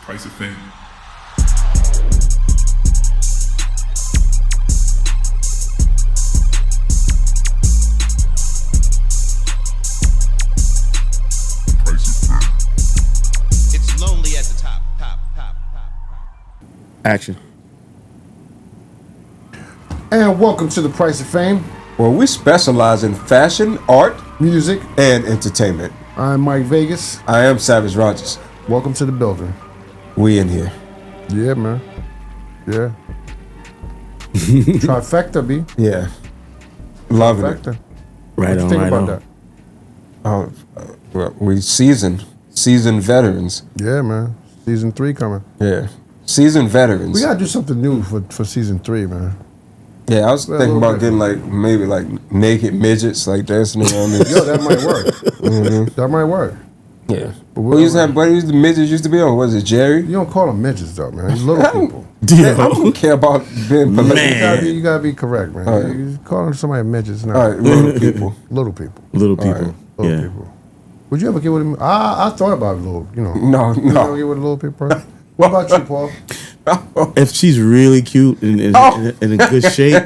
Price of fame. It's lonely at the top. Action. And welcome to the Price of Fame, where we specialize in fashion, art, music, and entertainment. I'm Mike Vegas. I am Savage Rogers. Welcome to the building. We in here. Yeah, man. Yeah. Trifecta, B. Yeah. Loving Trifecta. it. What Right you on, think right about on. that? Well, we seasoned veterans. Yeah, man. Season 3 coming. Yeah. Seasoned veterans. We gotta do something new for season 3, man. Yeah, I was Well, thinking about bit. getting maybe naked midgets dancing around this. Yo, that might work. That might work. Yeah. But Who used to have buddies the midgets used to be on? Was it Jerry? You don't call them midgets, though, man. These little people. I don't care about being political. You gotta be correct, man. All right. You call somebody midgets now. All right, little people. Little people. Little people. right. Little Yeah. people. Would you ever get with them? I thought about little, No, You no. ever get with a little people person? What about you, Paul? If she's really cute and in a good shape,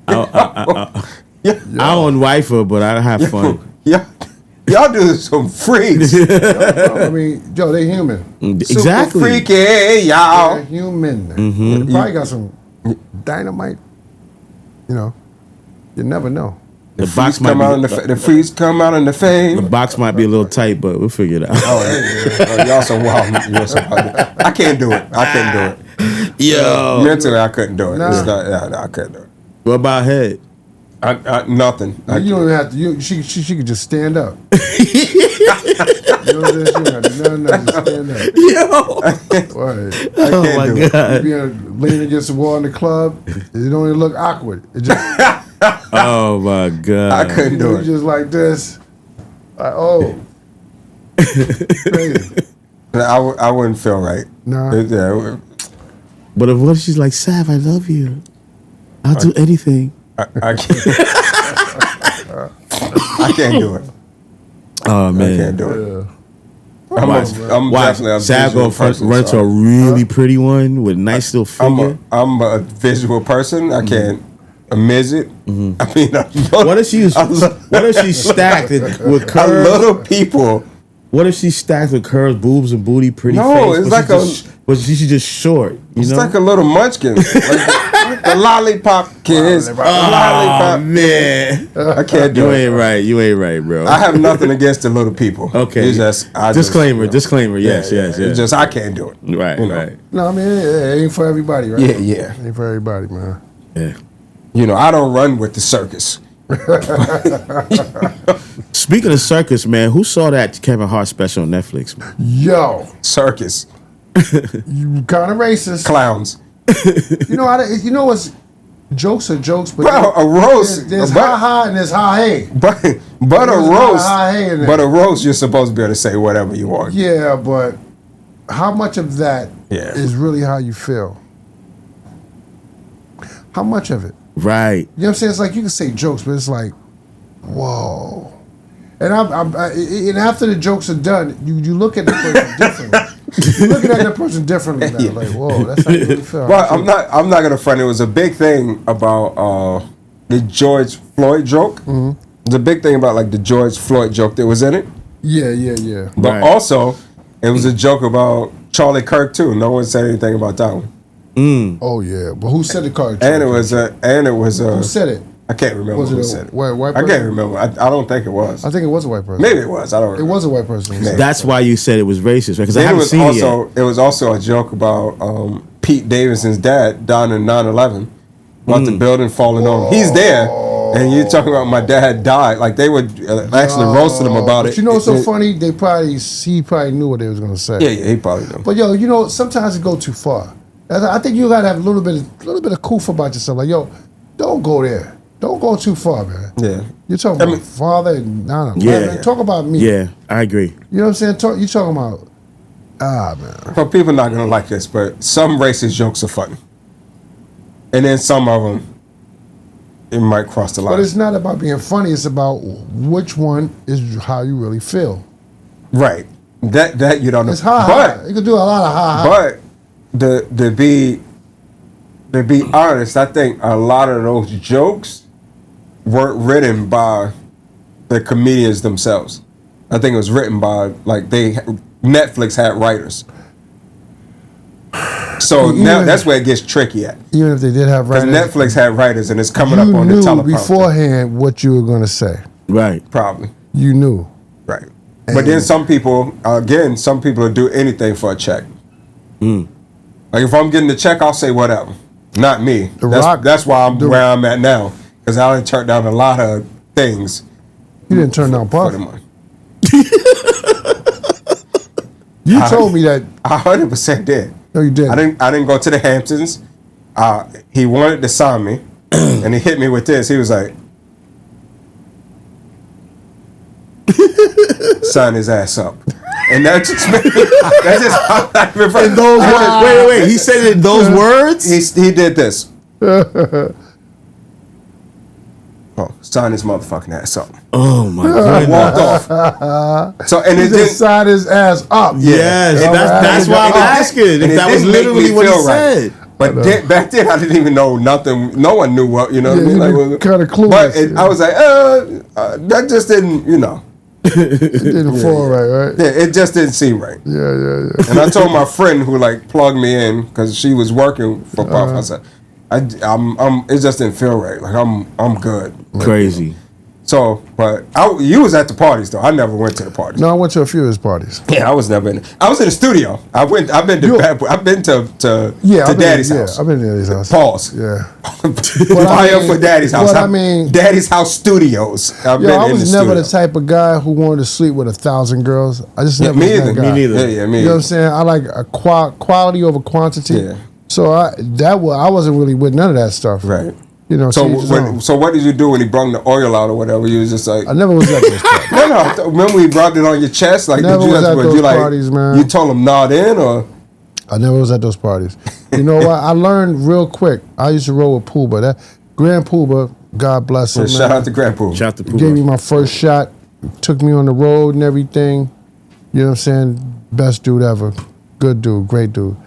I won't wife her, but I have fun. Yeah. Y'all do some freaks. I mean, Joe, they human. Exactly. Super freaky, y'all. They're human. Mm-hmm. They probably got some dynamite. You never know. The Freaks box might come out in be the freaks come out in the the fame. box might be a little tight, but we'll figure it out. Y'all so wild. Y'all so wild. I can't do it. Yo, Mentally, I couldn't do it. Nah. It's not, I couldn't do it. what about head? Nothing. You don't even have to. She could just stand up. You know what I'm saying? She don't have to do nothing, just stand up. Yo, Right. oh can't my do it. god. Being leaning against the wall in the club, it don't even look awkward. It just Oh my god. I couldn't do you it. just like this. Like, oh, crazy. I wouldn't feel right. Nah. Yeah, But what if she's like, Sav, I love you. I'll do anything. I can't. I can't do it. Oh I man. can't do it. Yeah. I'm Why? definitely a Sav visual gonna person. run to a really pretty one with a nice little figure. I'm a visual person. I can't. A midget. I mean, What if she's what if she's stacked with a curves? little people. What if she's stacked with curves, boobs, and booty, pretty No, face? it's but like she's but she's just short. You It's know? like a little munchkin. Like the lollipop kids. Oh Lollipop. man, I can't do you it. ain't right. You ain't right, bro. I have nothing against the little people. Okay. It's just, disclaimer. just, Disclaimer. Yes. It's just I can't do it. Right. you know. Right. No, I mean, it ain't for everybody, right? Yeah. Ain't for everybody, man. Yeah. I don't run with the circus. Speaking of circus, man, who saw that Kevin Hart special on Netflix? Man? Yo, circus. You kind of racist. Clowns. You know what's jokes are jokes, but Well, a roast. there's ha and there's ha hey. But a There's a lot of roast. ha-hey in there. But a roast, you're supposed to be able to say whatever you want. Yeah, but how much of that is Yeah. really how you feel? How much of it? Right. You know what I'm saying? It's like you can say jokes, but it's like, whoa. And and after the jokes are done, you look at the person differently. You're looking at that person differently now. Yeah. Like, whoa, that's how you really feel. Well, I'm not gonna front. It was a big thing about the George Floyd joke. Mm-hmm. It was a big thing about the George Floyd joke that was in it. Yeah. But Right. also, it was a joke about Charlie Kirk too. No one said anything about that one. Oh yeah, but who said the card? And it was Who said it? I can't remember Was who it said a it. white I person? can't remember. I don't think it was. I think it was a white person. Maybe it was. I don't It remember. was a white person. who said it. That's why you said it was racist, right? Because I Then haven't seen it yet. it was also a joke about Pete Davidson's dad down in 9/11 about the building falling on. He's there, and you're talking about my dad died. Like they would actually roasted him about But it. you know what's so funny? He probably knew what they was gonna say. Yeah, he probably knew. But yo, sometimes it go too far. I think you gotta have a little bit of coof about yourself. Like, yo, don't go there. Don't go too far, man. Yeah. You're talking about father and man, talk about me. Yeah, I agree. You know what I'm saying? You talking about man. But people are not gonna like this, but some racist jokes are funny, and then some of them it might cross the line. But it's not about being funny. It's about which one is how you really feel. Right. That you don't know. It's high. But You can do a lot of high. But to be honest, I think a lot of those jokes weren't written by the comedians themselves. I think it was written by Netflix had writers. So now that's where it gets tricky at. Even if they did have Because writers, Netflix had writers and it's coming up on the you knew teleprompter. beforehand what you were going to say. Right. Probably. You knew. Right. But then some people will do anything for a check. Like if I'm getting the check, I'll say whatever. Not me. That's why I'm where I'm at now. Because I done turned down a lot of things. You didn't turn down Puff. For the money. You told me that. I 100% did. No, you didn't. I didn't go to the Hamptons. He wanted to sign me, and he hit me with this. He was like, "Sign his ass up," and that just made me. That's just how I remember. In those words. Wait. He said it in those words? He did this. Oh, sign his motherfucking ass up. Oh my I goodness. walked off. So and He it just didn't. signed his ass up. Yes, And that's why I'm asking. and If it that was didn't make me literally what he feel right. said. But back then, I didn't even know nothing. No one knew what, you know what I Yeah, mean? you were kinda clueless, But yeah. I was like, that just didn't, It didn't fall right? Yeah, it just didn't seem right. Yeah. And I told my friend who plugged me in because she was working for Puff. I said, it just didn't feel right. Like I'm good. Crazy. So, but you was at the parties though. I never went to the parties. No, I went to a few of his parties. Yeah, I was never in. I was in the studio. I've been to Daddy's house. Yeah, I've been to Daddy's house. Pause. Yeah. Fire for Daddy's house. But I mean, Daddy's house studios. I was never the type of guy who wanted to sleep with 1,000 girls. I just never was me that either. guy. Me neither. Yeah, me You know what I'm saying? I like a quality over quantity. Yeah. So I wasn't really with none of that stuff. Right. You know. So what did you do when he brought the oil out or whatever? You was just like, I never was at those parties. no. Remember he rubbed it on your chest? Like, Never did you was at those like, parties, man. You told him nod in or? I never was at those parties. You know what? I learned real quick. I used to roll with Pooba. That Grand Pooba, God bless him. Shout man. out to Grandpa. Shout out to Gave me Pooh. my first shot. Took me on the road and everything. You know what I'm saying? Best dude ever. Good dude. Great dude.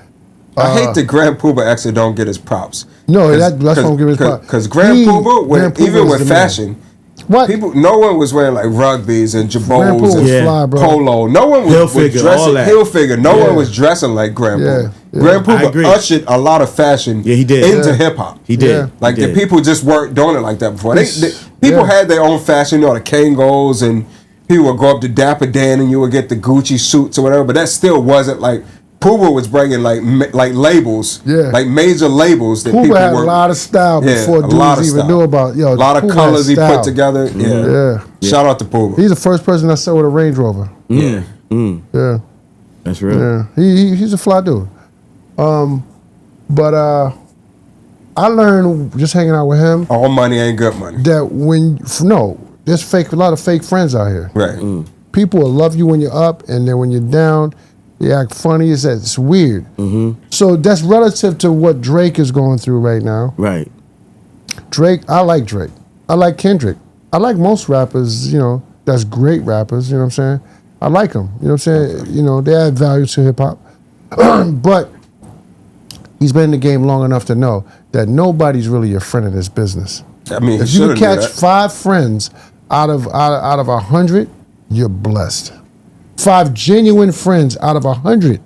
I hate that Grand Pooba actually don't get his props. No, that's what I'm giving his props. Because Grand Pooba, even with fashion, What? no one was wearing like rugbies and Grand jabos Pooba and was Yeah. fly, bro. polo. No one was Hilfiger, all dressing that. Hilfiger. No Yeah. one was dressing like Grand Yeah, Pooba. yeah. Grand I agree. Pooba ushered a lot of fashion Yeah, he did. into Yeah. hip hop. He did. Yeah. Like He the did. people just weren't doing it like that before. People Yeah. had their own fashion, the Kangos, and people would go up to Dapper Dan and you would get the Gucci suits or whatever. But that still wasn't like Pooba was bringing like labels, Yeah. like major labels that Pooba people had were. a lot of style before a lot dudes of even style. knew about. Yo, a lot of Pooba had colors he style. put together. Yeah. Yeah. Shout out to Pooba. He's the first person I saw with a Range Rover. Yeah. Yeah. That's real. Yeah. He's a fly dude. But I learned just hanging out with him All money ain't good money. that there's a lot of fake friends out here. Right. People will love you when you're up, and then when you're down, they act funny. It's weird. So that's relative to what Drake is going through right now. Right. Drake, I like Drake. I like Kendrick. I like most rappers, that's great rappers, you know what I'm saying? I like them, you know what I'm saying? They add value to hip hop. But he's been in the game long enough to know that nobody's really your friend in this business. I mean, If you can catch 5 friends out of 100, you're blessed. 5 genuine friends out of 100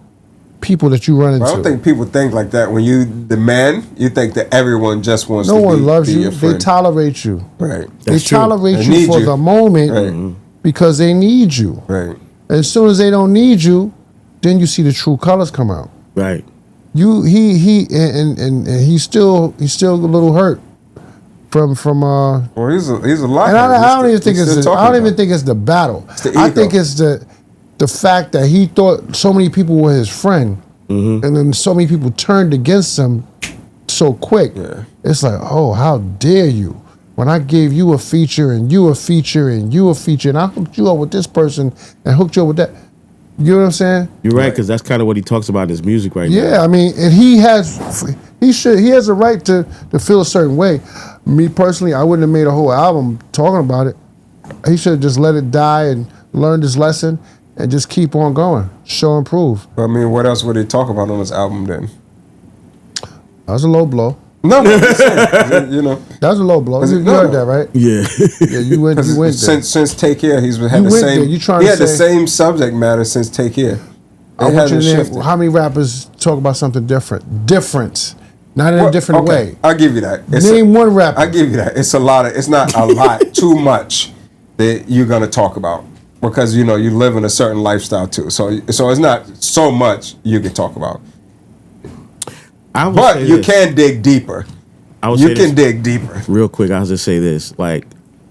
people that you run into. I don't think people think like that. When you the man, you think that everyone just wants no to one loves be you. your They friend. tolerate you. Right. They That's true. tolerate They you need for you. the moment Right. because they need you. Right. As soon as they don't need you, then you see the true colors come out. Right. He's still a little hurt from Well, he's a lot. and I don't even think it's the battle. the I ego. think it's the fact that he thought so many people were his friend, and then so many people turned against him so quick. Yeah. It's like, oh, how dare you? When I gave you a feature and you a feature and you a feature, and I hooked you up with this person and hooked you up with that. You know what I'm saying? You're right, because that's kind of what he talks about in his music right now. Yeah, I mean, and he has a right to feel a certain way. Me personally, I wouldn't have made a whole album talking about it. He should have just let it die and learned his lesson and just keep on going. Show and prove. I mean, what else would they talk about on this album then? That was a low blow. No, you know. That was a low blow. You No. heard that, right? Yeah. Yeah, you went there. Since Take Care, he's had You the went same. there. You trying he to had the say- same subject matter since Take Care. I It want you hasn't to name shifted. how many rappers talk about something different. Different. Not in Well, a different okay, way. I'll give you that. Name one rapper. I give you that. It's a lot of. It's not a lot. Too much that you're gonna talk about because you know you live in a certain lifestyle too. So it's not so much you can talk about. I would But say you this. can dig deeper. I would You say can this dig deeper. real quick. I'll just say this: like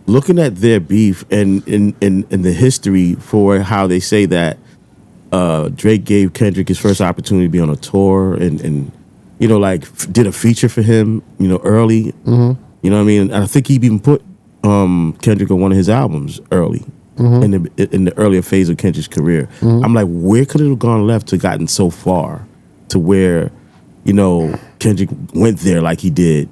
looking at their beef and in the history for how they say that Drake gave Kendrick his first opportunity to be on a tour and you know like did a feature for him, you know, early. Mm-hmm. You know what I mean? And I think he even put Kendrick on one of his albums early. Mm-hmm. In the earlier phase of Kendrick's career. I'm like, where could it have gone left to gotten so far to where, you know, Kendrick went there like he did?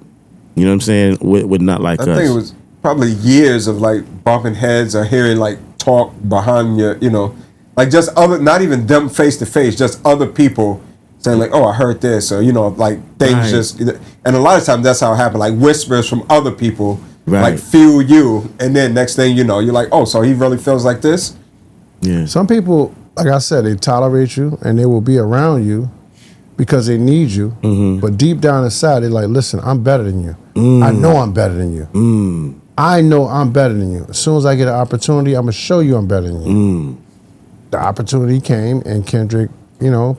You know what I'm saying? With not like I us. think it was probably years of like bumping heads or hearing like talk behind your, you know, like just other, not even them face to face, just other people saying like, oh, I heard this, or you know, like things Right. just, and a lot of times that's how it happened, like whispers from other people, Right. like fuel you, and then next thing you know, you're like, oh, so he really feels like this. Yeah. Some people, like I said, they tolerate you and they will be around you because they need you. Mm-hmm. But deep down inside, they're like, listen, I'm better than you. I know I'm better than you. Mm. I know I'm better than you. As soon as I get an opportunity, I'm going to show you I'm better than you. Mm. The opportunity came, and Kendrick, you know,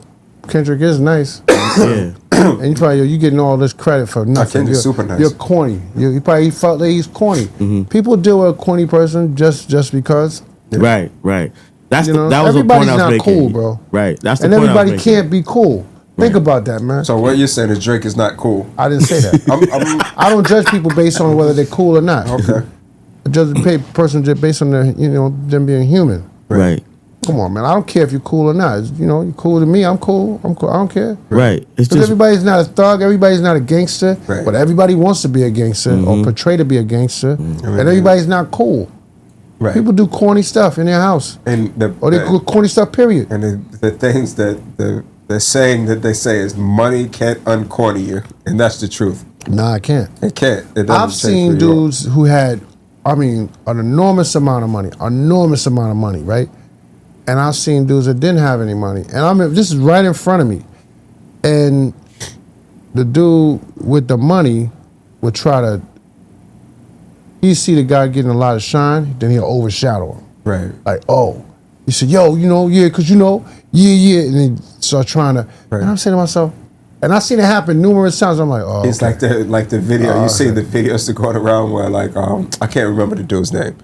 Kendrick is nice. Yeah. And you probably, you getting all this credit for nothing. Kendrick's You're, super nice. you're corny. You probably felt that he's corny. Mm-hmm. People deal with a corny person just because. Right. Right. That's You know, that was the everybody's point I was not making. cool, bro. Right. That's the And point everybody I was making. can't be cool. Think about that, man. So what you're saying is Drake is not cool. I didn't say that. I don't judge people based on whether they're cool or not. Okay. I judge a person just based on their, you know, them being human. Right. Come on, man. I don't care if you're cool or not. You know, you're cool to me. I'm cool. I don't care. Right. It's Because just everybody's not a thug. Everybody's not a gangster. Right. But everybody wants to be a gangster or portray to be a gangster. And everybody's not cool. Right. People do corny stuff in their house. And Or they do corny stuff, period. And the things that the saying that they say is money can't uncorny you, and that's the truth. Nah, I can't. It can't. It doesn't I've change seen who you are. dudes who had, I mean, an enormous amount of money, right? And I've seen dudes that didn't have any money. And I mean, this is right in front of me. And the dude with the money would try to, he'd see the guy getting a lot of shine, then he'll overshadow him. Right. Like, oh, he said, yo, you know, yeah, because you know, yeah. And he start trying to, Right. and I'm saying to myself, and I've seen it happen numerous times. I'm like, oh, It's okay. like the video. You see okay. the videos that going around where like I can't remember the dude's name.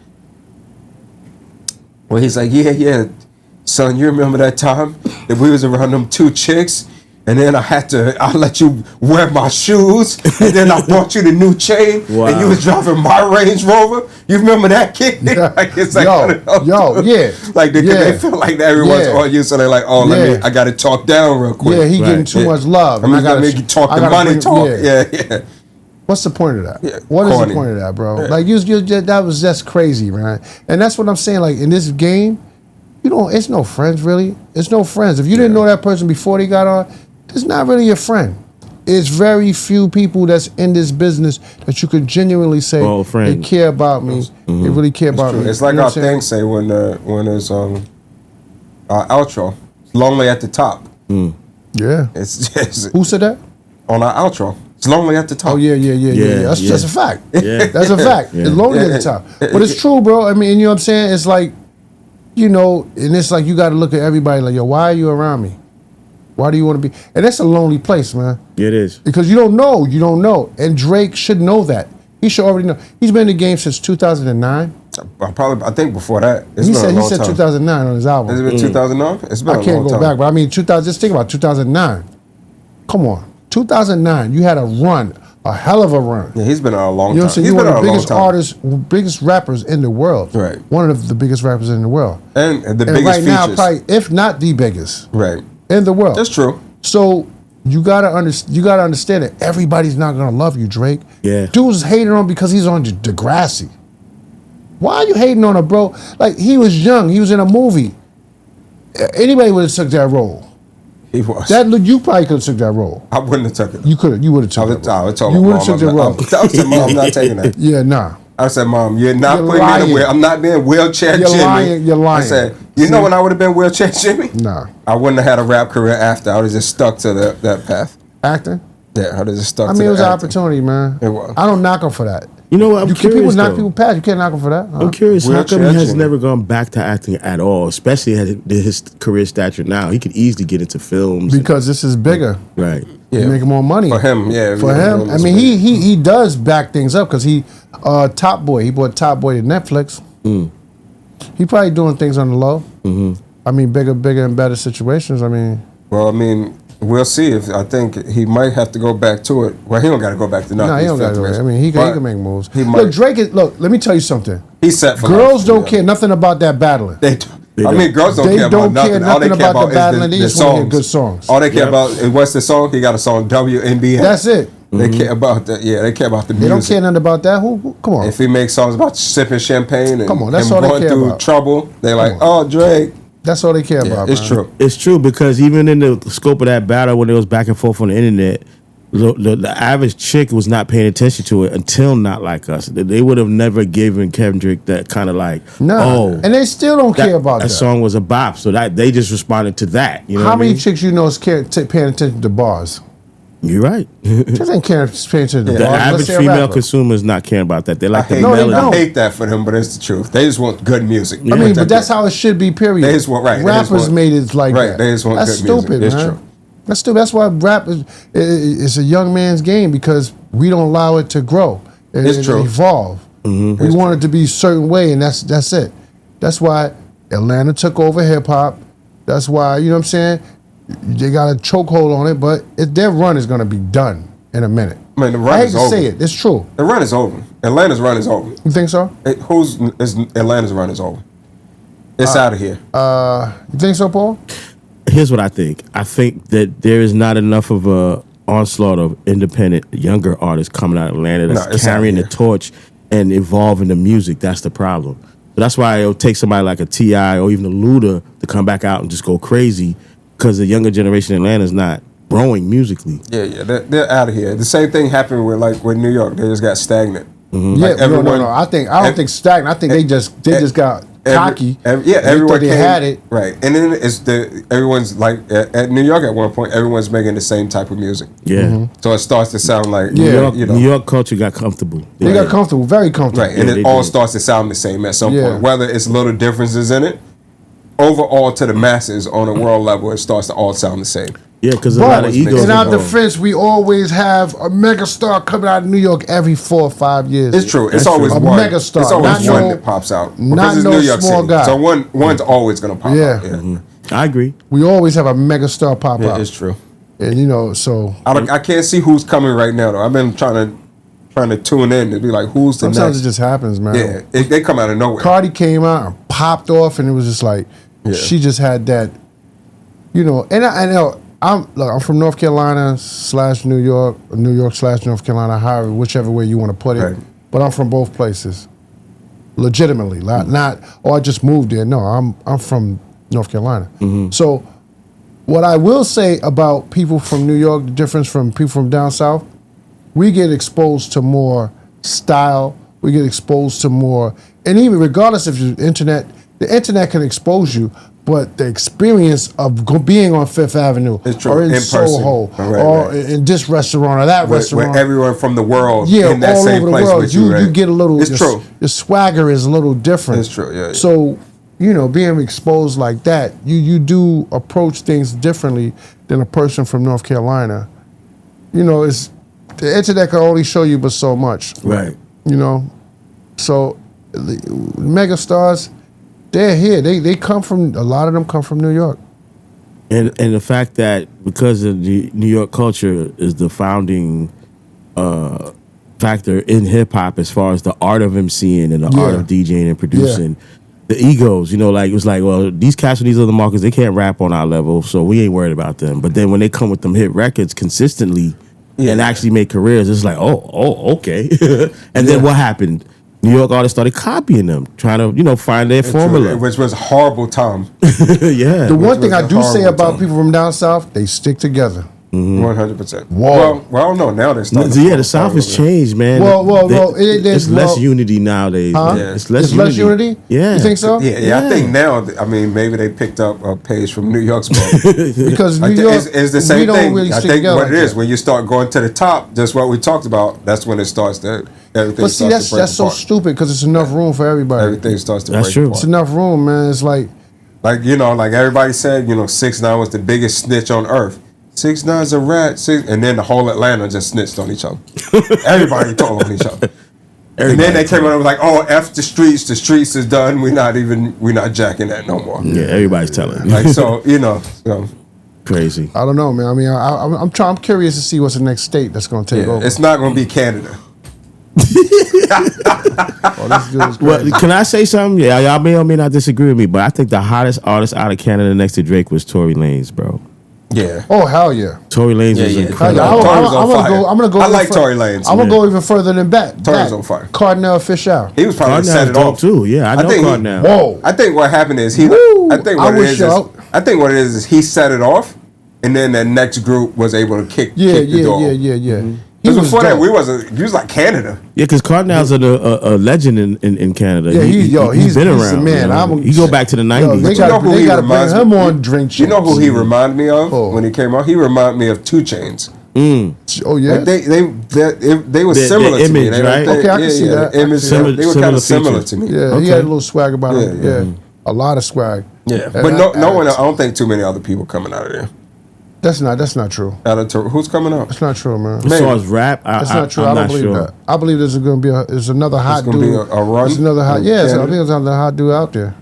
Well, he's like, yeah, son, you remember that time that we was around them two chicks, and then I let you wear my shoes, and then I bought you the new chain, Wow. and you was driving my Range Rover. You remember that kid? Like it's like one of those dudes. yeah. Like Yeah. they feel like everyone's Yeah. on you, so they're like, oh, Yeah. I got to talk down real quick. Yeah, he getting Right. too much love. I'm and gonna make you talk I the gotta money bring- talk. yeah. Yeah. What's the point of that? Yeah, What is corny. the point of that, bro? Yeah. Like you that was just crazy, man. And that's what I'm saying. Like in this game, it's no friends really. It's no friends. If you didn't know that person before they got on, it's not really your friend. It's very few people that's in this business that you could genuinely say Well, they friends. care about me. They really care about me. It's like You know our what I'm saying? thing say when it's our outro. It's lonely at the top. Yeah. It's Who said that? on our outro. It's lonely at the top. Oh yeah. Yeah, That's yeah. a fact. Yeah. That's a fact. Yeah. It's lonely at the top. But it's true, bro. I mean, you know what I'm saying? It's like, you know, and it's like you got to look at everybody like, yo, why are you around me? Why do you want to be? And that's a lonely place, man. it is. Because you don't know. You don't know. And Drake should know that. He should already know. He's been in the game since 2009. I think before that. It's He been said a long time. 2009 on his album. Has it been 2009? It's been I a can't long go time. back, but I mean, 2000. Just think about 2009. Come on, 2009. You had a run, a hell of a run. Yeah, he's been on a long You know what I'm time. saying? He's You're been one on of a the long biggest time. artists, biggest rappers in the world. Right. One of the biggest rappers in the world. And the And biggest right now, features. probably, if not the biggest Right. in the world. That's true. So you gotta understand that everybody's not gonna love you, Drake. Yeah. Dude's hating on because he's on Degrassi. Why are you hating on him, bro? Like he was young. He was in a movie. Anybody would have took that role. He was. You probably could have took that role. I wouldn't have took it. You would have took that role. I told You my would mom, have took that role. I said, Mom, I'm not taking that. Yeah, nah. I said, Mom, you're not You're putting me in a lying. wheel. I'm not being wheelchair You're Jimmy. lying. You're lying. I said, you know when I would have been wheelchair Jimmy? Nah. I wouldn't have had a rap career after. I would have just stuck to that path. Acting? Yeah, I would have just stuck I to mean, it was an acting. opportunity, man. It was. I don't knock him for that. You know what? I'm People curious. knock though. people past. You can't knock him for that. I'm curious. How come he Wheelchair has Jimmy. never gone back to acting at all? Especially at his career stature now, he could easily get into films. Because this is bigger. Right. You're making more money. For him, yeah. For him, I mean, he does back things up because he Top Boy. He bought Top Boy to Netflix. He probably doing things on the low. I mean, bigger and better situations. I mean, Well, I mean, we'll see. I think he might have to go back to it. Well, he don't got to go back to nothing. no, he don't got to. I mean, he can make moves. He might. Look, Drake is. Look, let me tell you something. He's set for Girls life. don't care nothing about that battling. I mean, girls don't They care don't about care nothing. All they nothing care about about the battling. They is just the wanna hear songs. good songs. All they care about is what's the song? He got a song WNBA. That's it. They care about that. Yeah, they care about the They music. don't care nothing about that. Who come on. If he makes songs about sipping champagne and Come on, that's him all they going care through about. trouble, they're like, on. oh, Drake. That's all they care Yeah, about. it's man. true. It's true because even in the scope of that battle, when it was back and forth on the internet, the average chick was not paying attention to it until Not Like Us. They would have never given Kendrick that kind of like, No, and they still don't care about that. That song was a bop, so that they just responded to that. You know How what I many mean? chicks you know is paying attention to bars? You're right. Chicks ain't paying attention to The bars. average Let's say a female rapper. consumer is not caring about that. They like the hate, No, they melody. don't. I hate that for them, but it's the truth. They just want good music. Yeah. I mean, That's but that's it. how it should be. Period. They just want- right, they just Rappers want- made it like right, that. they just want That's good music. stupid, It's man. true. That's stupid. That's why rap is a young man's game because we don't allow it to grow and, It's true. evolve. We want it to be a certain way, and that's it. That's why Atlanta took over hip hop. That's why you know what I'm saying. They got a chokehold on it, but their run is going to be done in a minute. I mean, the run I hate is to over. say it. It's true. The run is over. Atlanta's run is over. You think so? Atlanta's run is over. It's out of here. You think so, Paul? Here's what I think. I think that there is not enough of a onslaught of independent younger artists coming out of Atlanta No, that's it's out carrying the here. torch and evolving the music. That's the problem. So that's why it'll take somebody like a T.I. or even a Luda to come back out and just go crazy because the younger generation in Atlanta is not growing musically. Yeah, they're out of here. The same thing happened with New York. They just got stagnant. Yeah, Like everyone- no. I don't think stagnant. I think they just got cocky. Everyone they thought they came- had it. right, and then everyone's like at New York at one point. Everyone's making the same type of music, Yeah. so it starts to sound like New York, you know, New York culture got comfortable. They got comfortable, very comfortable. right, and Yeah, it they all did. starts to sound the same at some Yeah. point. Whether it's little differences in it, overall to the masses on a world level, it starts to all sound the same. Yeah, because a lot But of egos. in our involved. defense, we always have a megastar coming out of New York every 4 or 5 years. It's true. It's That's always true. A one. megastar, It's always not one no- that pops out. not Because it's no New York small City. guy. So one's always gonna pop Yeah. out. Yeah, I agree. We always have a megastar pop yeah, out. it's true. And you know, so I can't see who's coming right now though. I've been trying to tune in to be like, who's the sometimes next? it just happens, man. Yeah, they come out of nowhere. Cardi came out and popped off, and it was just like she just had that, you know. And I know I'm from North Carolina / New York, or New York / North Carolina, however, whichever way you want to put it. Right. But I'm from both places, legitimately. Not I just moved there. No, I'm from North Carolina. So, what I will say about people from New York, the difference from people from down south, we get exposed to more style. We get exposed to more, and even regardless of the internet can expose you, but the experience of being on Fifth Avenue It's true. or in, In person. Soho Right, or right. in this restaurant or that Where restaurant, everyone from the world yeah, in that all same over the place world, with you, right? you get a little. It's true. Your swagger is a little different. It's true, yeah. So, you know, being exposed like that, you do approach things differently than a person from North Carolina. You know, the internet can only show you but so much. Right. You know, so the megastars, they're here. They come from, a lot of them come from New York. And the fact that because of the New York culture is the founding factor in hip hop as far as the art of MCing and the art of DJing and producing. The egos, you know, like it was like, well, these cats from these other markets, they can't rap on our level, so we ain't worried about them. But then when they come with them hit records consistently and actually make careers, it's like, oh, okay. And then what happened? New York artists started copying them, trying to find their formula. Which was a horrible time. Yeah. The one thing was I a do say horrible about time. people from down south, they stick together. 100%. Whoa. Well, I don't know. Now they're starting. Yeah, the South has changed, man. It's less unity nowadays. Huh? Man. It's less It's less unity? Yeah. You think so? Yeah, I think now. I mean, maybe they picked up a page from New York's book. Because Like New York, it's the same we don't thing. really I stick think together what like it is that. when you start going to the top, just what we talked about. That's when it starts to everything. But see, starts to break that's so apart. stupid because it's enough room for everybody. Everything starts to That's break true. apart. It's enough room, man. It's like, Like like everybody said, 6ix9ine was the biggest snitch on earth. 6ix9ine's a rat, and then the whole Atlanta just snitched on each other. Everybody told on each other. And then they came out and was like, "Oh, F the streets is done. We're not jacking that no more." Yeah, everybody's telling. Like so, so, Crazy. I don't know, man. I mean, I'm curious to see what's the next state that's going to take over. it's not going to be Canada. Oh, this dude is Well, crazy. can I say something? Yeah, y'all may or may not disagree with me, but I think the hottest artist out of Canada next to Drake was Tory Lanez, bro. Yeah. Oh, hell yeah. Tory Lanez was yeah. incredible. I'm Tory's on gonna fire. go. I'm gonna go. I even like Tory Lanez. I'm gonna go even further than that. Tory's on fire. Cardinal Official. He was probably set Cardinal's it dope off too. Yeah, I know think he- Cardinal. Whoa. I think what happened is he. Woo! I think I what it wish is. y'all- I think what it is he set it off, and then the next group was able to kick the door. Yeah. He Because was before that, dope. he was like Canada. Yeah, because Cardinal's a legend in Canada. Yeah, he's been he's around. the man. You go back to the Yo, '90s. they you know who he got to bring reminds him me- on drink. You know who he Champs. reminded me of Oh. when he came out? He reminded me of 2 Chainz. Oh yeah. Like they were The similar to me. image, They- right? they- Okay, I can see that. the image, Similar- they were kind similar of similar features. to me. Yeah, he Okay. had a little swag about him. Yeah, Yeah, a lot of swag. Yeah, And but no I- one. I don't think too many other people coming out of there. That's not true. Who's coming out? That's not true, man. As far as rap, That's not true. I'm I don't not believe sure. that. I believe there's going to be there's another hot gonna dude. be a run? There's another hot. in Yeah, I Canada? think there's another hot dude out there.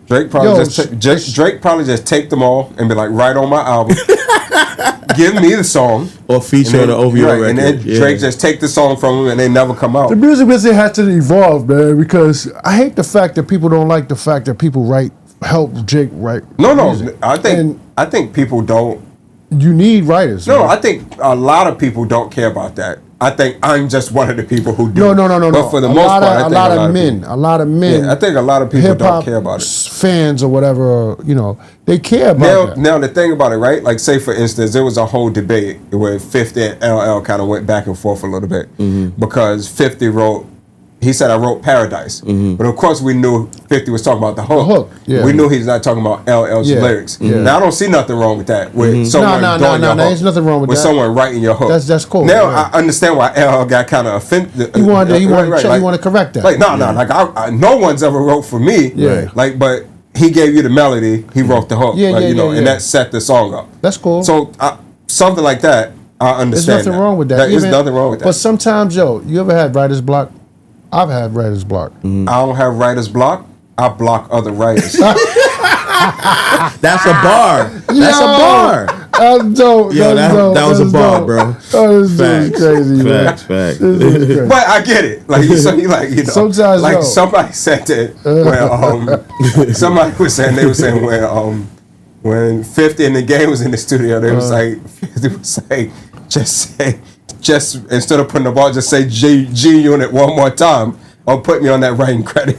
Drake probably Yo, Drake probably just take them all and be like, write on my album, give me the song, Or feature on the OVO record. and then Yeah. Drake just take the song from him and they never come out. The music business had to evolve, man, because I hate the fact that people don't like the fact that people help Jake write. No, music. And I think people don't. you need writers. No, man. I think a lot of people don't care about that. I think I'm just one of the people who do. No. But for the most part, I think a lot of men. Yeah, I think a lot of people don't hip-hop care about it. Fans or whatever, they care about that. Now the thing about it, right? Like, say for instance, there was a whole debate where 50 and LL kind of went back and forth a little bit because 50 wrote. He said, "I wrote Paradise," but of course we knew 50 was talking about the hook. hook, yeah. We knew he's not talking about LL's Yeah, lyrics. yeah. Now I don't see nothing wrong with that. With someone No, doing your hook. there's nothing wrong with that. someone writing your hook. That's cool, Now yeah. I understand why LL got kind of offended. He wanted to like, correct that. Like like I no one's ever wrote for me. Yeah. Like, but he gave you the melody. He wrote the hook. Yeah, like, yeah, and yeah. that set the song up. That's cool. So something like that, I There's understand. nothing wrong with that. There's nothing wrong with that. But sometimes, you ever had writer's block? I've had writer's block. I don't have writer's block. I block other writers. That's a bar. That's a bar. That's dope. Yo, That's dope. that was a That's bar, dope. bro. Oh, this dude is crazy, man. Facts. This dude is crazy. But I get it. Like you like Sometimes, like yo. somebody said that when somebody was saying when 50 and the game was in the studio, they was like 50 was like just instead of putting the ball, just say G Unit one more time. Or put me on that writing credit.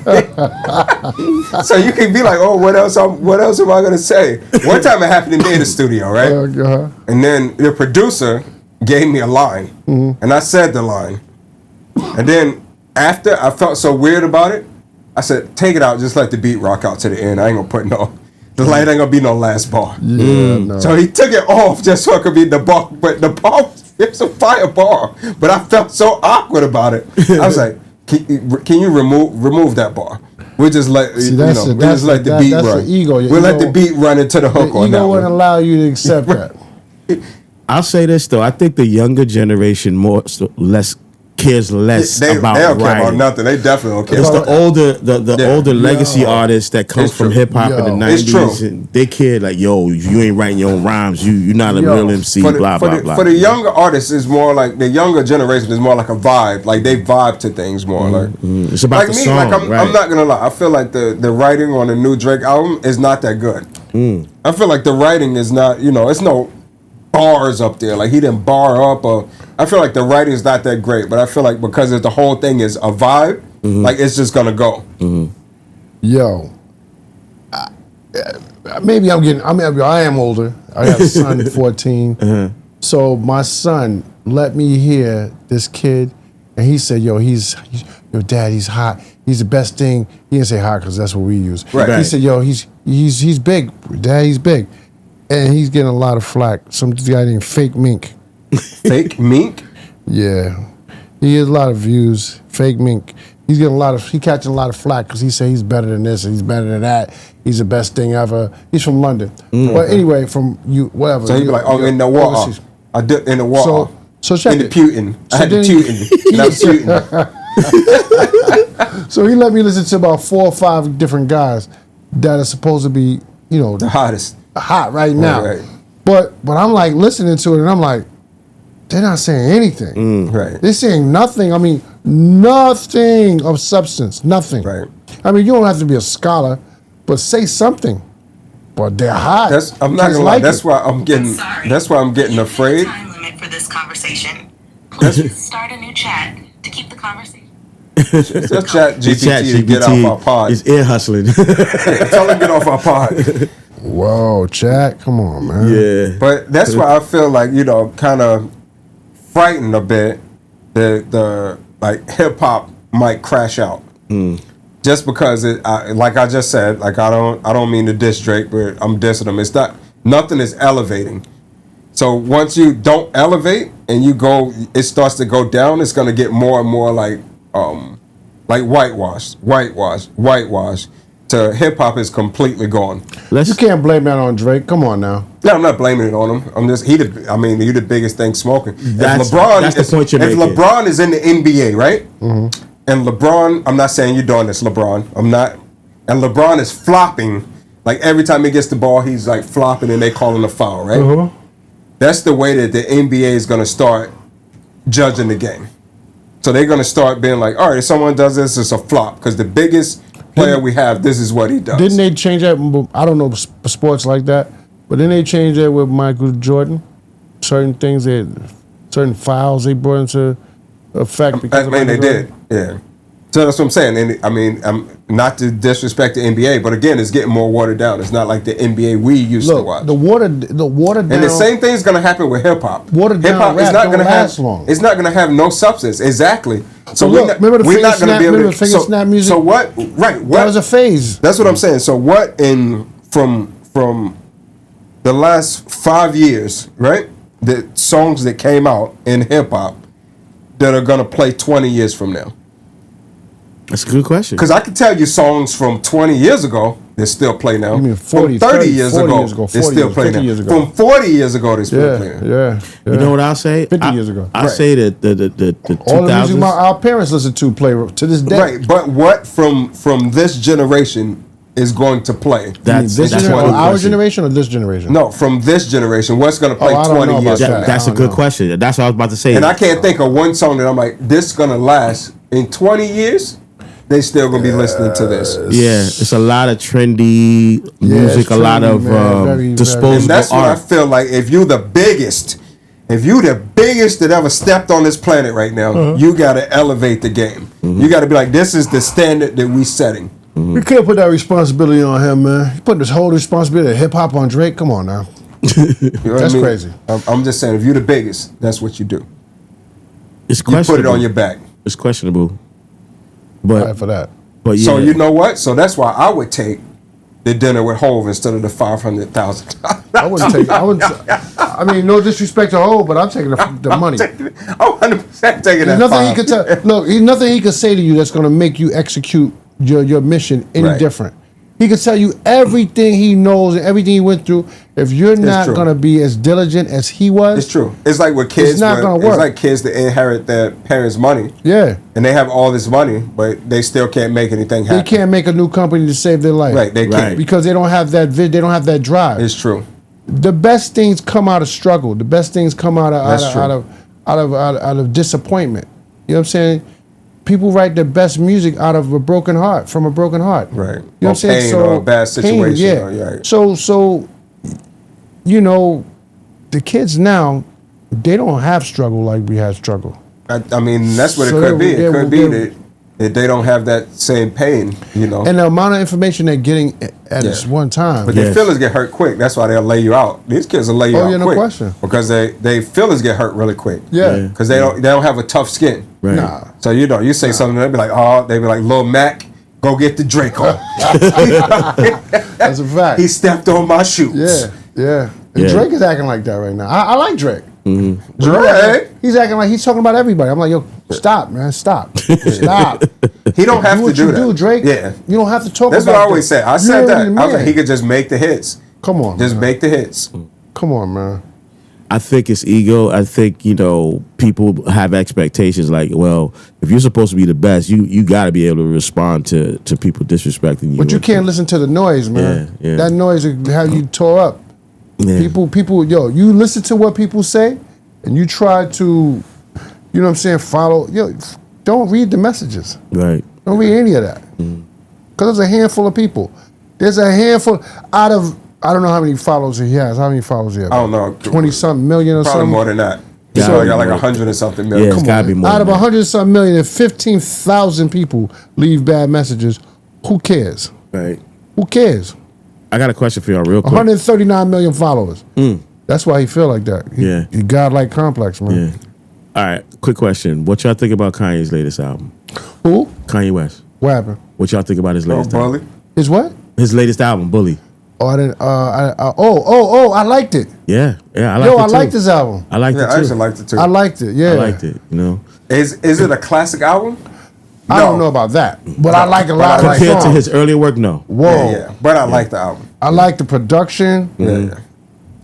So you can be like, oh, what else am I gonna say? One time it happened to me in the studio, right? Uh-huh. And then the producer gave me a line, and I said the line. And then after I felt so weird about it, I said, take it out, just let the beat rock out to the end. I ain't gonna put the line ain't gonna be no last bar. Yeah, no. So he took it off just so it could be the bar, but the bar, it's a fire bar. But I felt so awkward about it. I was like, can you remove that bar? We'll just let See, we'll just let the beat that's run. the ego. Your We'll let ego- the beat run into the hook The on that ego one. wouldn't allow you to accept that. I'll say this though. I think the younger generation cares less They about don't care about writing. nothing. They definitely don't care. It's about the older Yeah. older legacy Yo. artists that come It's from true. hip hop in the Yo. It's true. '90s. And they care like, yo, you ain't writing your own rhymes. You're not a Yo. real MC. for the, blah for blah the, blah. For the younger artists, it's more like the younger generation is more like a vibe. Like they vibe to things more. Like It's about like the me. song, Like I'm right? not gonna lie. I feel like the writing on the new Drake album is not that good. I feel like the writing is not. It's no bars up there. Like he didn't bar up. Or I feel like the writing is not that great. But I feel like because the whole thing is a vibe, Like it's just gonna go. Yo, maybe I am older. I have a son, 14. So my son let me hear this kid, and he said, "Yo, yo, Dad, he's hot. He's the best thing." He didn't say hot because that's what we use. Right. He said, "Yo, he's big, Dad. He's big," and he's getting a lot of flack. Some guy named Fake Mink. Fake Mink. Yeah, he has a lot of views. Fake Mink. He's catching a lot of flack because he say he's better than this and he's better than that. He's the best thing ever. He's from London. But anyway, from you, whatever. So he'd be like, "Oh, in the water. overseas. I did in the water. So check in the it. Putin. I had the Putin. And I was shooting. So he let me listen to about 4 or 5 different guys that are supposed to be, The hottest. hot right now. Right. But I'm like listening to it and I'm like, they're not saying anything. Right. They're saying nothing. I mean, nothing of substance. Nothing. Right. I mean, you don't have to be a scholar, but say something. But they're hot. I'm not Kids gonna lie. like That's it. why I'm getting. Sorry. That's why I'm getting afraid. Time limit for this conversation. Please start a new chat to keep the conversation. Just chat GPT to get off our pod. It's ear hustling. Tell them get off our pod. Whoa, chat. Come on, man. Yeah. But that's why I feel like kind of frightened a bit. The like hip hop might crash out. Just because like I just said, like I don't mean to diss Drake, but I'm dissing him. It's nothing is elevating. So once you don't elevate and you go, it starts to go down. It's gonna get more and more like whitewash. To hip hop is completely gone. You can't blame that on Drake. Come on now. No, I'm not blaming it on him. I'm just he the biggest thing smoking. That's the point you're making. If LeBron is in the NBA, right? And LeBron, I'm not saying you're doing this, LeBron. I'm not. And LeBron is flopping. Like every time he gets the ball, he's like flopping and they calling a foul, right? That's the way that the NBA is going to start judging the game. So they're going to start being like, all right, if someone does this, it's a flop. Because the biggest player we have, this is what he does. Didn't they change that? I don't know sports like that, but didn't they change that with Michael Jordan? Certain things, certain fouls they brought into effect because I mean, they did, yeah. So that's what I'm saying. And I mean, I'm not to disrespect the NBA, but again, it's getting more watered down. It's not like the NBA we used to watch. The watered down. And the same thing is going to happen with hip hop. Watered down Hip-hop rap is not don't gonna last have long. It's not going to have no substance. Exactly. So look, remember the we're finger not going to snap- be able remember to. the finger snap music? So what? Right. What? That was a phase. That's what I'm saying. So what from the last 5 years, right? The songs that came out in hip hop that are going to play 20 years from now. That's a good question. Because I can tell you songs from 20 years ago that still play now. You mean 40, from 30 30 years 40 ago, years ago, they 40 still years, play 50 now. years ago. From 40 years ago, they still play now. Yeah. You know what I'll say? 50 years ago. I Right. say that the 2000s. All the music our parents listened to play to this day. Right, but what from this generation is going to play? That's This a generation, good our question. generation or this generation? No, from this generation, what's going to play Oh, I don't know 20 about years that. from now? That's a I don't good know. question. That's what I was about to say. And I can't think of one song that I'm like, this is going to last in 20 years. They still going to be listening to this. Yeah, it's a lot of trendy music, it's a lot trendy, of man. Very, disposable And that's what I art. feel like. If you the biggest that ever stepped on this planet right now, you got to elevate the game. You got to be like, this is the standard that we setting. You can't put that responsibility on him, man. You put this whole responsibility of hip hop on Drake. Come on now. You know what That's I mean? crazy. I'm just saying, if you're the biggest, that's what you do. It's You put questionable. it on your back. It's questionable. All right But for that. but yeah. So you know what? So that's why I would take the dinner with Hove instead of the $500,000. I wouldn't take. I mean, no disrespect to Ho, but I'm taking the money. I'm 100% taking There's that. nothing he could tell. Look, there's nothing he could say to you that's going to make you execute your mission any Right. different. He could tell you everything he knows and everything he went through. If you're not true. going to be as diligent as he was, It's true. It's like with kids. not gonna work. It's like kids that inherit their parents' money. yeah, And they have all this money, but they still can't make anything happen. they can't make a new company to save their life. Right, they Right. can't. Because they don't have that they don't have that drive. It's true. The best things come out of struggle. The best things come out That's of true. out of disappointment. You know what I'm saying? People write their best music out of a broken heart, from a broken heart. Right. You know what I'm saying? Pain or a bad situation, yeah. or- yeah. So, you know, the kids now, they don't have struggle like we had struggle. I mean, that's what So it could be. they- It could be they- that they don't have that same pain, you know. And the amount of information they're getting at this one time. But their feelings get hurt quick. That's why they'll lay you out. These kids will lay you out no quick. question. Because they feelings get hurt really quick. Yeah. Because they don't have a tough skin. Right. Nah. So you say something, they be like, Lil Mac, go get the Drake on. That's a fact. He stepped on my shoes. Yeah. And Yeah. Drake is acting like that right now. I like Drake. Drake. He's acting like he's talking about everybody. I'm like, yo, stop, man, stop. Stop. He don't have Do to what do you that. do, Drake. Yeah. You don't have to talk That's about what I always that. say. I You're said that. already I was like, man. he could just make the hits. Come on. Just man. make the hits. Come on, man. I think it's ego. I think, people have expectations like, well, if you're supposed to be the best, you got to be able to respond to people disrespecting you. But you can't listen to the noise, man. Yeah. That noise will have you tore up. Yeah. People, you listen to what people say, and you try to, follow. Don't read the messages. Right. Don't read any of that. Because there's a handful of people. There's a handful out of, I don't know how many followers he has. How many followers he has? I don't know. 20-something million or Probably something? more than that. Yeah, He's probably got more. like 100 and something Yeah, million. it's got to be more. Out of than that. 100-something million, if 15,000 people leave bad messages, who cares? Right. Who cares? I got a question for y'all real quick. 139 million followers. That's why he feel like that. Yeah. He godlike complex, man. Yeah. All right. Quick question. What y'all think about Kanye's latest album? Who? Kanye West. What happened? What y'all think about his Oh, latest album? Bully. His what? His latest album, Bully. Oh, I didn't. I liked it. Yeah. Yeah. I liked Yo, it I too. liked this album. I liked Yeah, it I too. actually liked it too. I liked it. Yeah, I liked it. Is it a classic album? I don't know about that, but I like a lot of Compared to songs. his earlier work, no. Whoa, Yeah. But I like the album. I like the production. Yeah.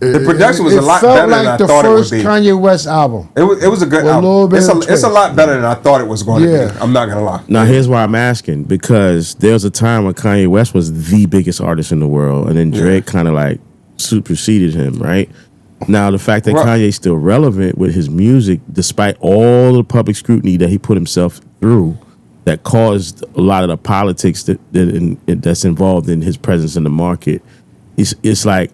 The production was It a lot felt better like than I the thought it would first be. Kanye West album. It was a good With a little album. bit of It's a twist. lot better than I thought it was going to Yeah. be. I'm not gonna lie. Now, here's why I'm asking. Because there was a time when Kanye West was the biggest artist in the world, and then Drake kind of like superseded him, right? Now, the fact that Right. Kanye's still relevant with his music, despite all the public scrutiny that he put himself through, that caused a lot of the politics that's involved in his presence in the market, it's like,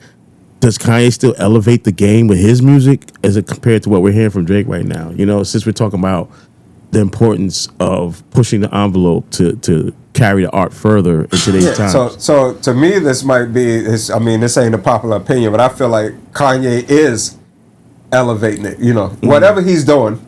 does Kanye still elevate the game with his music as it compared to what we're hearing from Drake right now? Since we're talking about the importance of pushing the envelope to carry the art further in today's times. So to me, this might be. This ain't a popular opinion, but I feel like Kanye is elevating it. Whatever he's doing.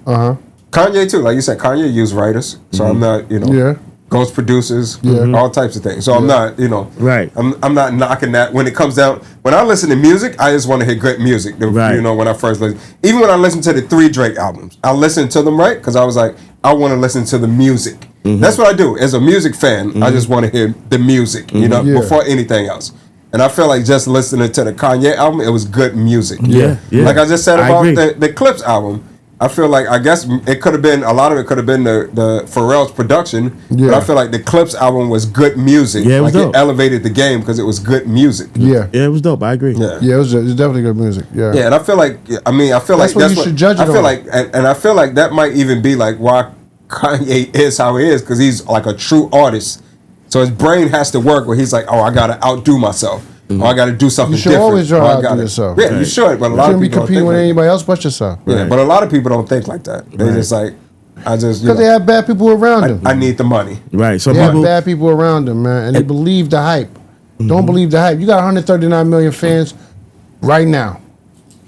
Kanye too, like you said, Kanye used writers, so I'm not, Yeah. ghost producers, all types of things. So I'm not, Right. I'm not knocking that. When it comes down, when I listen to music, I just want to hear good music. Right. When I first listen, even when I listened to the 3 Drake albums, I listened to them right because I was like, I want to listen to the music. That's what I do as a music fan. I just want to hear the music, Yeah. before anything else. And I feel like just listening to the Kanye album, it was good music. Yeah. Like I just said I about agree. the Clips album. I feel like, I guess it could have been, a lot of it could have been the Pharrell's production, Yeah. but I feel like the Clips album was good music. Yeah, it was like dope. it elevated the game because it was good music. Yeah. Yeah, it was dope. I agree. Yeah. Yeah, it was definitely good music. Yeah. Yeah, and I feel like, I feel That's like what you should judge it I feel on. like, and I feel like that might even be like why Kanye is how he is, because he's like a true artist. So his brain has to work where he's like, oh, I got to outdo myself. Oh, I got to do something You should different. always try Or to I outdo gotta- yourself. Yeah, you should, but a You lot of shouldn't be people don't competing think with like anybody else but yourself. that. Yeah, Right. but a lot of people don't think like that. They just like, Because they have bad people around them. I need the money. Right. Some They have people. bad people around them, man, and they believe the hype. Don't believe the hype. You got 139 million fans right now.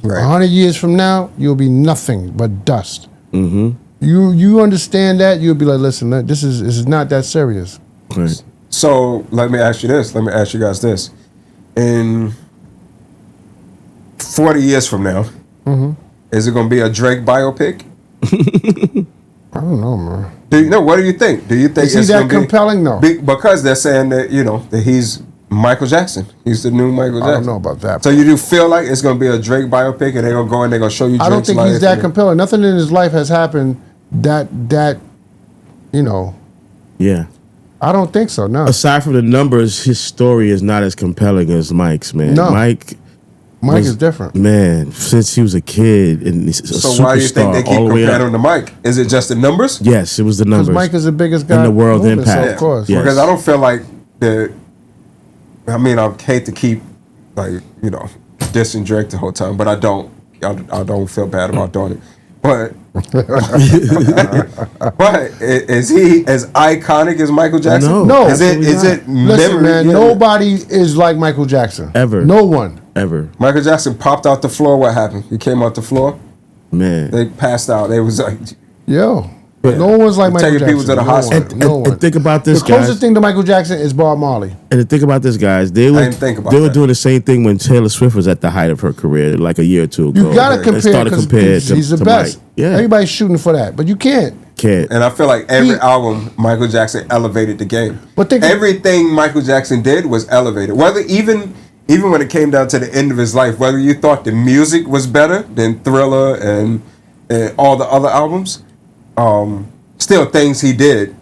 Right. 100 years from now, you'll be nothing but dust. You understand that? You'll be like, listen, this is not that serious. Right. So let me ask you this. Let me ask you guys this. In 40 years from now, is it going to be a Drake biopic? I don't know, man. What do you think? Do you think Is he it's that gonna be- compelling, though? Because they're saying that, that he's Michael Jackson. He's the new Michael Jackson. I don't know about that. So you do feel like it's going to be a Drake biopic and they're going to go and they're going to show you Drake's I don't think life he's that and- compelling. Nothing in his life has happened that Yeah. I don't think so, no. Aside from the numbers, his story is not as compelling as Mike's, man. No. Mike Is different. Man, since he was a kid and he's a So superstar why do you think they keep all the way comparing up. him to Mike? Is it just the numbers? Yes, it was the Because numbers. Mike is the biggest guy And the world moving, so impact. of course. Yeah. Because I don't feel like I hate to keep dissing Drake the whole time, but I don't feel bad about doing it. But is he as iconic as Michael Jackson? No. No. Is it Listen, memory? man, Yeah. nobody is like Michael Jackson. Ever. No one. Ever. Michael Jackson popped out the floor. What happened? He came out the floor. Man. They passed out. They was like, Yo. But- No one's like Michael Taking Jackson. people to the No hospital. one. No one. And think about this, The closest guys. thing to Michael Jackson is Bob Marley. And the thing about this, guys, they were didn't think about they were that. doing the same thing when Taylor Swift was at the height of her career, like a year or two ago. You gotta And compare started because compared he's the to best. Mike. Yeah, Everybody's shooting for that, but you can't. can't. and I feel like every He- album Michael Jackson elevated the game. But think- everything Michael Jackson did was elevated. Whether even when it came down to the end of his life, whether you thought the music was better than Thriller and all the other albums, still things he did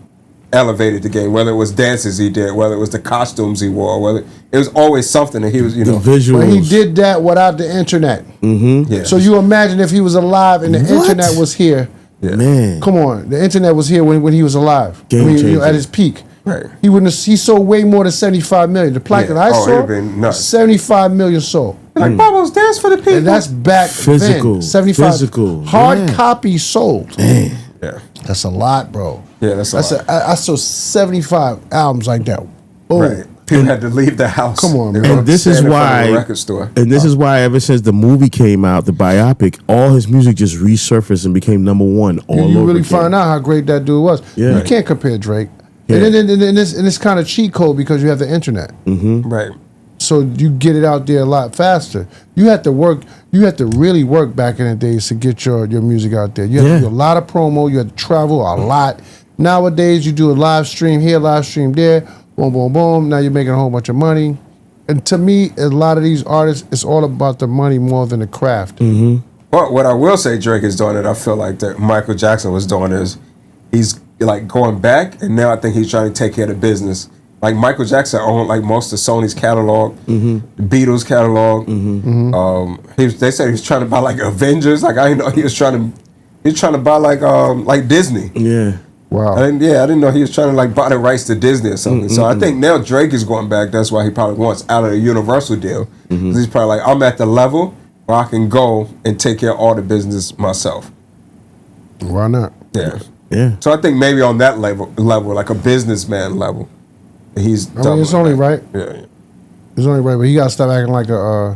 elevated the game. Whether it was dances he did, whether it was the costumes he wore, whether it was always something that he was, The But visuals. he did that without the internet. Yeah. So you imagine if he was alive and the What? internet was here. Yeah. Man. Come on, the internet was here when he was alive. Game changer. At his peak. Right. He wouldn't. He sold way more than 75 million. The plaque Yeah. that I Oh, saw, it'd been nuts. 75 million sold. Like Bubbles, dance for the people. And that's back Physical. then. 75 Physical. hard Yeah. copy sold. yeah. That's a lot, bro. Yeah, that's a lot. I saw 75 albums like that. Boom. Right. People had to leave the house. Come on, They man. were And this is standing in front of why, the record store. and this is why, ever since the movie came out, the biopic, all his music just resurfaced and became number one all You over really again. find out how great that dude was. Yeah. You can't compare Drake. Yeah. And it's kind of cheat code because you have the internet. Right. So you get it out there a lot faster. You had to work. You had to really work back in the days to get your music out there. You had to do a lot of promo. You had to travel a lot. Nowadays, you do a live stream here, live stream there. Boom, boom, boom. Now you're making a whole bunch of money. And to me, a lot of these artists, it's all about the money more than the craft. But what I will say Drake is doing that I feel like that Michael Jackson was doing is he's like going back, and now I think he's trying to take care of the business. Like Michael Jackson owned like most of Sony's catalog, the Beatles catalog. They said he was trying to buy like Avengers. Like I didn't know he was trying to buy like Disney. Yeah. Wow. I didn't know he was trying to like buy the rights to Disney or something. So I think now Drake is going back. That's why he probably wants out of the Universal deal. 'Cause he's probably like, I'm at the level where I can go and take care of all the business myself. Why not? Yeah. Yeah. So I think maybe on that level, like a businessman level, he's. I mean, it's only right. Yeah. It's only right, but he got to stop acting like a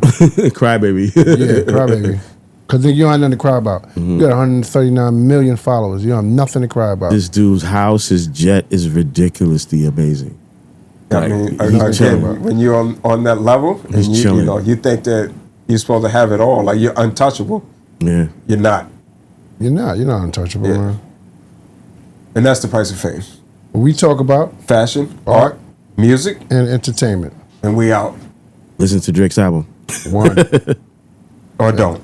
Crybaby. crybaby. Because then you don't have nothing to cry about. You got 139 million followers. You don't have nothing to cry about. This dude's house, his jet is ridiculously amazing. I Like, mean, he's again, chilling. when you're on that level, and He's you chilling. know, you think that you're supposed to have it all, like you're untouchable. Yeah. You're not, You're not untouchable, Yeah. man. and that's the price of fame. We talk about Fashion, Art. art, music, and entertainment. and we out Listen to Drake's album. One. or don't.